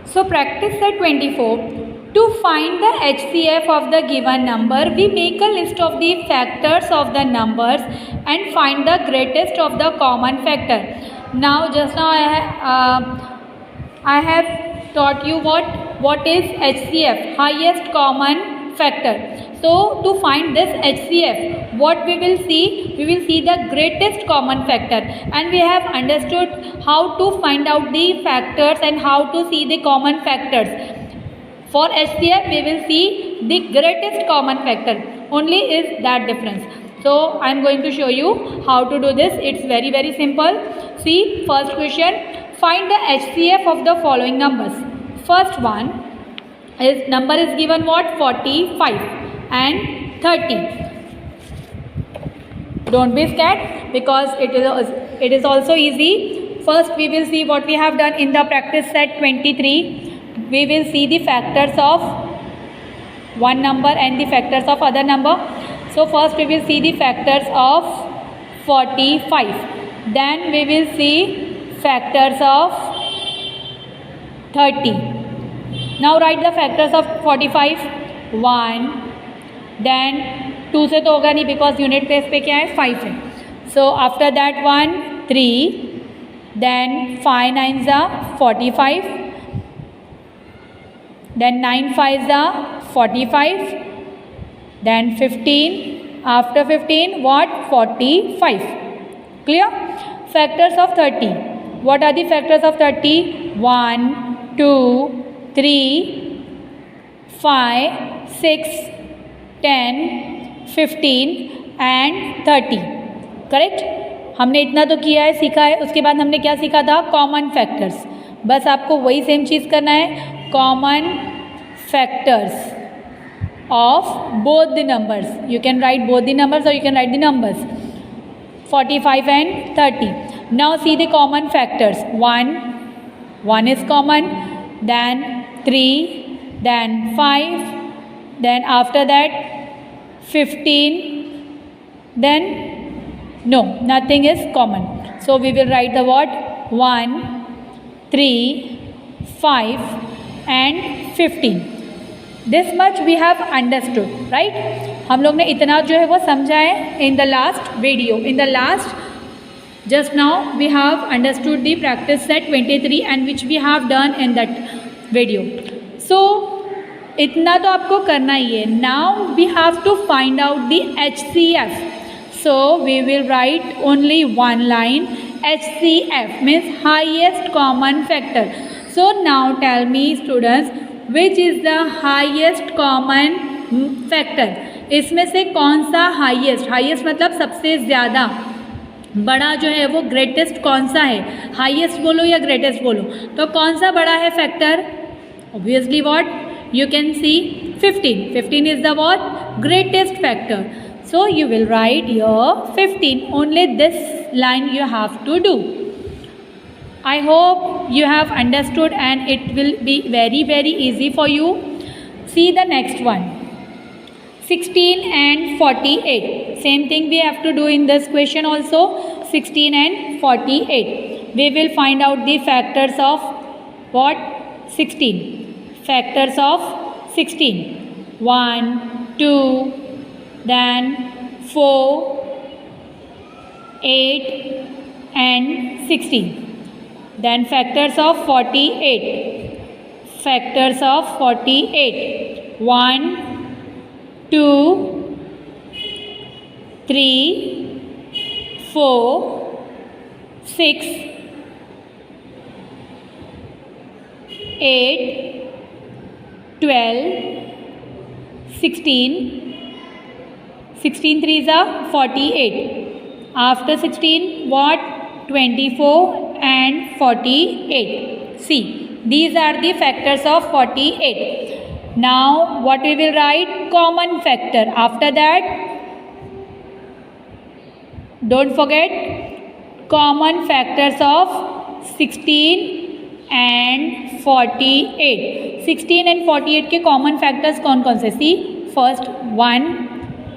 So practice set 24. To find the HCF of the given number, we make a list of the factors of the numbers and find the greatest of the common factor. Now just now I have taught you what is HCF, highest common factor. So to find this HCF, what we will see the greatest common factor, and we have understood how to find out the factors and how to see the common factors. For HCF, we will see the greatest common factor. Only is that difference. So I am going to show you how to do this. It's very simple. See, first question. Find the HCF of the following numbers. First one is number is given what? 45 and 30. Don't be scared because it is also easy. First we will see what we have done in the practice set 23. We will see the factors of one number and the factors of other number. So first we will see the factors of 45. Then we will see factors of 30. Now write the factors of 45. 1. Then 2 से तो होगा नहीं because unit place पे क्या है 5 है. So after that 1 3. Then 5 9s are 45. Then 9 5s are 45. Then 15. After 15 what? 45. Clear? Factors of 30. What are the factors of 30? 1 2 3 5 6 10 15 and 30. Correct? हमने इतना तो किया है, सीखा है. उसके बाद हमने क्या सीखा था? Common factors. बस आपको वही सेम चीज़ करना है. Common factors of both the numbers. You can write both the numbers or you can write the numbers 45 and 30. Now see the common factors. 1 is common, then 3, then 5, then after that 15, then no, nothing is common. So we will write the word 1 3 5 and 15. This much we have understood, right? हम लोग ने इतना जो है वो समझा है in the last video. In the last, just now we have understood the practice set 23 and which we have done in that video. So इतना तो आपको करना ही है. Now we have to find out the HCF. So we will write only one line. HCF means highest common factor. So now tell me students, which is the highest common factor? इसमें से कौन सा highest? Highest मतलब सबसे ज़्यादा बड़ा जो है वो ग्रेटेस्ट कौन सा है? हाईएस्ट बोलो या ग्रेटेस्ट बोलो, तो कौन सा बड़ा है factor? Obviously what you can see 15. 15 is the what? Greatest factor. So you will write your 15. Only this line you have to do. I hope you have understood and it will be very easy for you. See the next one. 16 and 48. Same thing we have to do in this question also. 16 and 48. We will find out the factors of what? 16. Factors of 16. 1 2, then 4 8 and 16. Then factors of 48. Factors of 48. 1 2 3 4 6 8 12 16. 16 threes are 48. After 16 what? 24 and 48. See, these are the factors of 48. Now what we will write? Common factor. After that, don't forget common factors of 16 and 48. 16 and 48 के common factors कौन कौन से? See, first 1,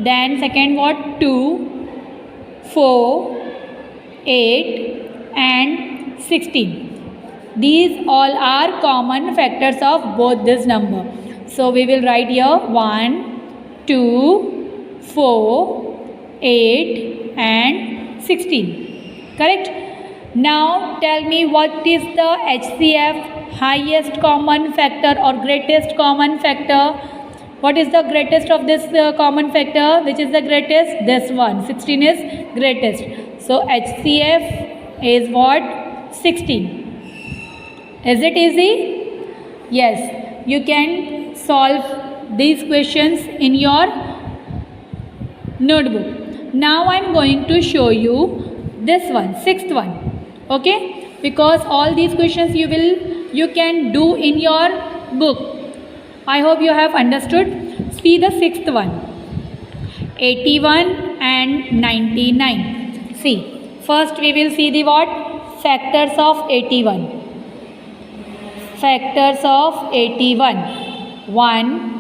then second what? 2 4 8 and 16. These all are common factors of both this number. So we will write here 1, 2, 4, 8 and 16. Correct? Now tell me what is the HCF, highest common factor or greatest common factor. What is the greatest of this common factor? Which is the greatest? This one. 16 is greatest. So HCF is what? 16. Is it easy? Yes. You can solve these questions in your notebook. Now I am going to show you this one, sixth one. Okay? Because all these questions you can do in your book. I hope you have understood. See the sixth one. 81 and 99. See, first we will see the what? Factors of 81. Factors of 81. 1.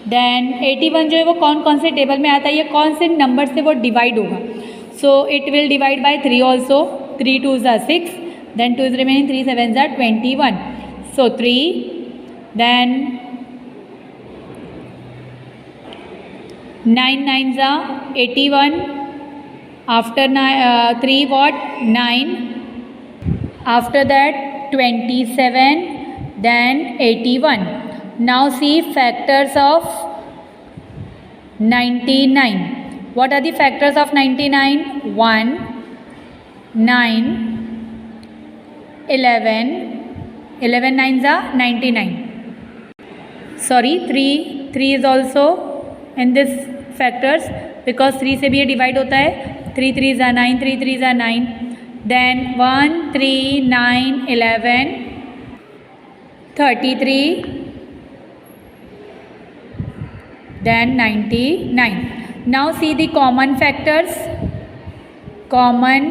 Then 81 जो है वो कौन से table में आता है, ये कौन से नंबर से वो डिवाइड होगा. So it will divide by 3 also. 3 2s are 6. Then 2 is remaining. 3 7s are 21. So 3. Then 9 9s are 81. After 3 what? 9. After that 27. Then 81. Now see factors of 99. What are the factors of 99? 1, 9, 11. 11 nines are 99. Sorry, 3 is also in this factors because 3 से भी ये divide होता है. 3 3s are 9, 3 3s are 9. Then 1, 3, 9, 11, 33. Then 99. Now see the common factors. Common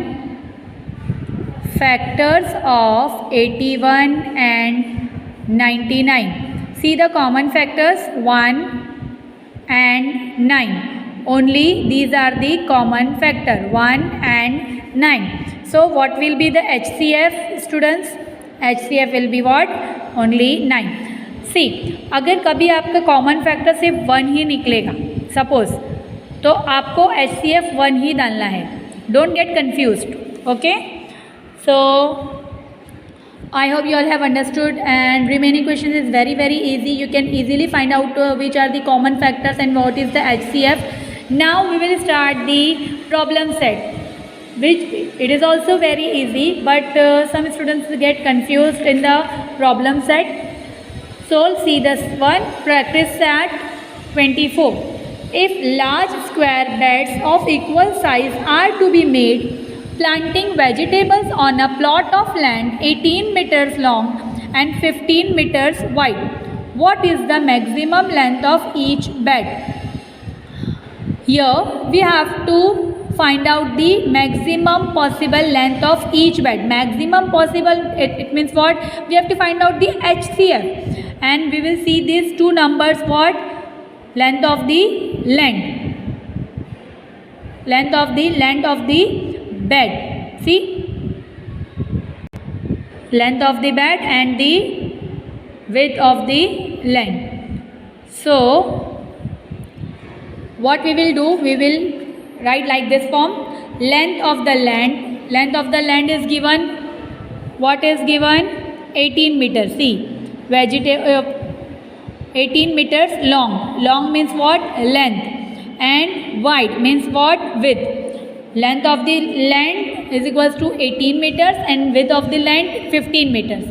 factors of 81 and 99. See the common factors 1 and 9. Only these are the common factor 1 and 9. So what will be the HCF students? HCF will be what? Only 9. सी अगर कभी आपका common factor सिर्फ 1 ही निकलेगा suppose, तो आपको HCF 1 ही डालना है. Don't get confused. Okay, so I hope you all have understood and remaining question is very easy. You can easily find out which are the common factors and what is the HCF. Now we will start the problem set which it is also very easy, but some students get confused in the problem set. So see this one, practice at 24. If large square beds of equal size are to be made, planting vegetables on a plot of land 18 meters long and 15 meters wide, what is the maximum length of each bed? Here we have to find out the maximum possible length of each bed. Maximum possible, it means what? We have to find out the HCF. And we will see these two numbers, what? Length of the land. Length of the bed. See? Length of the bed and the width of the land. So, what we will do? We will write like this form. Length of the land is given. What is given? 18 meters. See, 18 meters long means what? Length. And wide means what? Width. Length of the land is equals to 18 meters and width of the land 15 meters.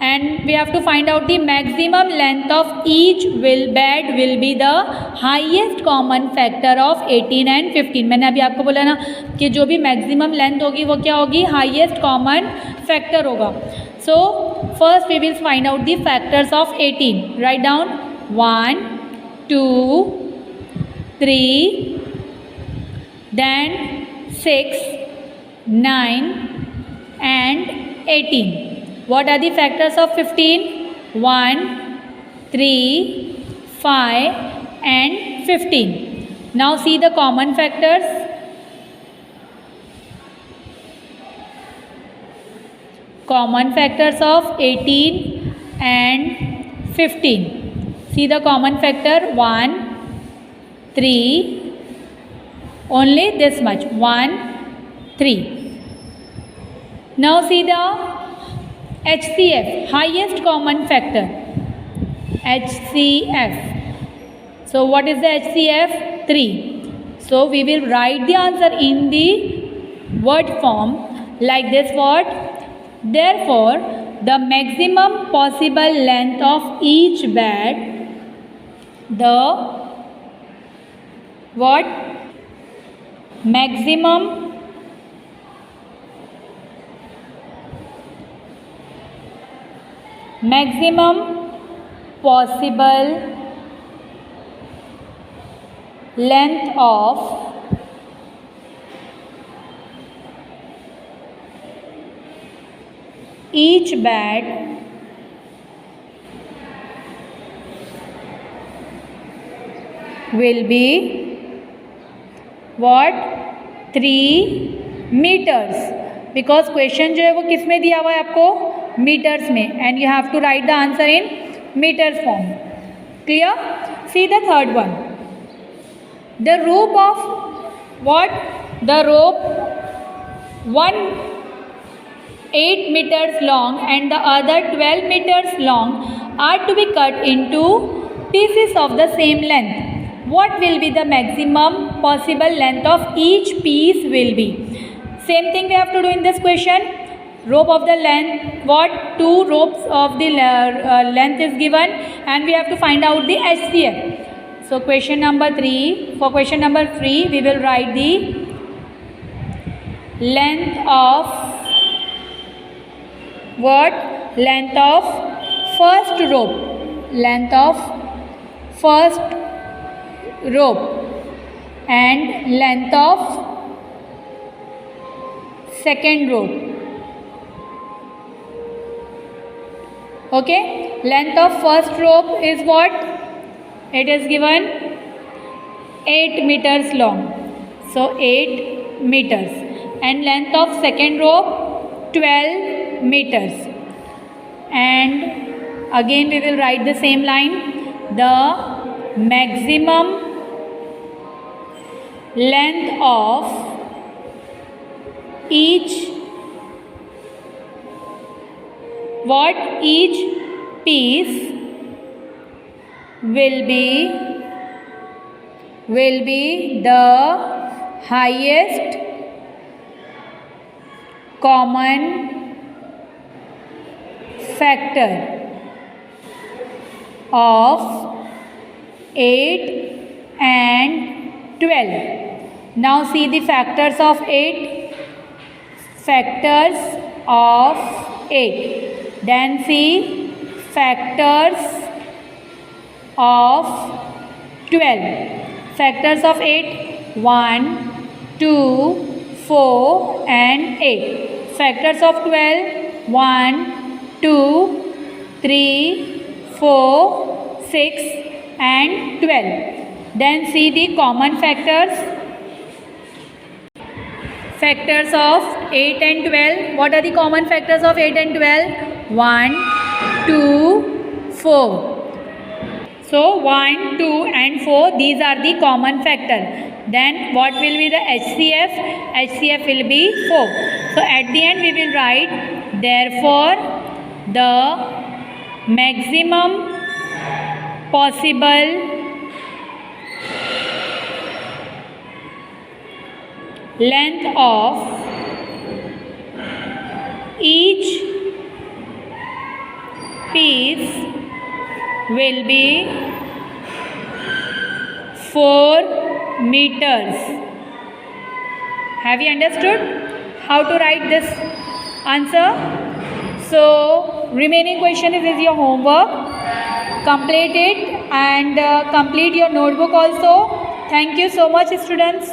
And we have to find out the maximum length of each bed will be the highest common factor of 18 and 15. मैंने अभी आपको बोला ना कि जो भी maximum length होगी वो क्या होगी? highest common factor होगा. So first we will find out the factors of 18. Write down 1, 2, 3, then 6, 9 and 18. What are the factors of 15? 1, 3, 5 and 15. Now see the common factors. common factors of 18 and 15. See the common factor 1, 3, only this much 1, 3. Now see the HCF, highest common factor, HCF. So what is the HCF? 3. So we will write the answer in the word form like this. What? Therefore, the maximum possible length of each bed, the what? Maximum possible length of each bed will be what? 3 meters. Because question जो है वो किस में दिया हुआ है आपको? Metres में, and you have to write the answer in meters form. Clear? See the third one. The rope of what? The rope 8 meters long and the other 12 meters long are to be cut into pieces of the same length. What will be the maximum possible length of each piece will be? Same thing we have to do in this question. Rope of the length, what? 2 ropes of the length is given and we have to find out the HCF. So question number 3, for question number 3 we will write the length of what? Length of first rope, length of first rope and length of second rope. Okay, length of first rope is what? It is given 8 meters long, so 8 meters, and length of second rope 12 meters, and again we will write the same line. The maximum length of each what? Each piece will be the highest common factor of 8 and 12. Now see the factors of 8. Factors of 8. Then see factors of 12. Factors of 8, 1, 2, 4 and 8. Factors of 12, 1, 2, 3, 4, 6 and 12. Then see the common factors. Factors of 8 and 12. What are the common factors of 8 and 12? 1, 2, 4. So 1, 2 and 4, these are the common factor. Then what will be the HCF? HCF will be 4. So at the end we will write, therefore the maximum possible length of each piece will be 4 meters. Have you understood how to write this answer? So remaining question is your homework. Complete it and complete your notebook also. Thank you so much, students.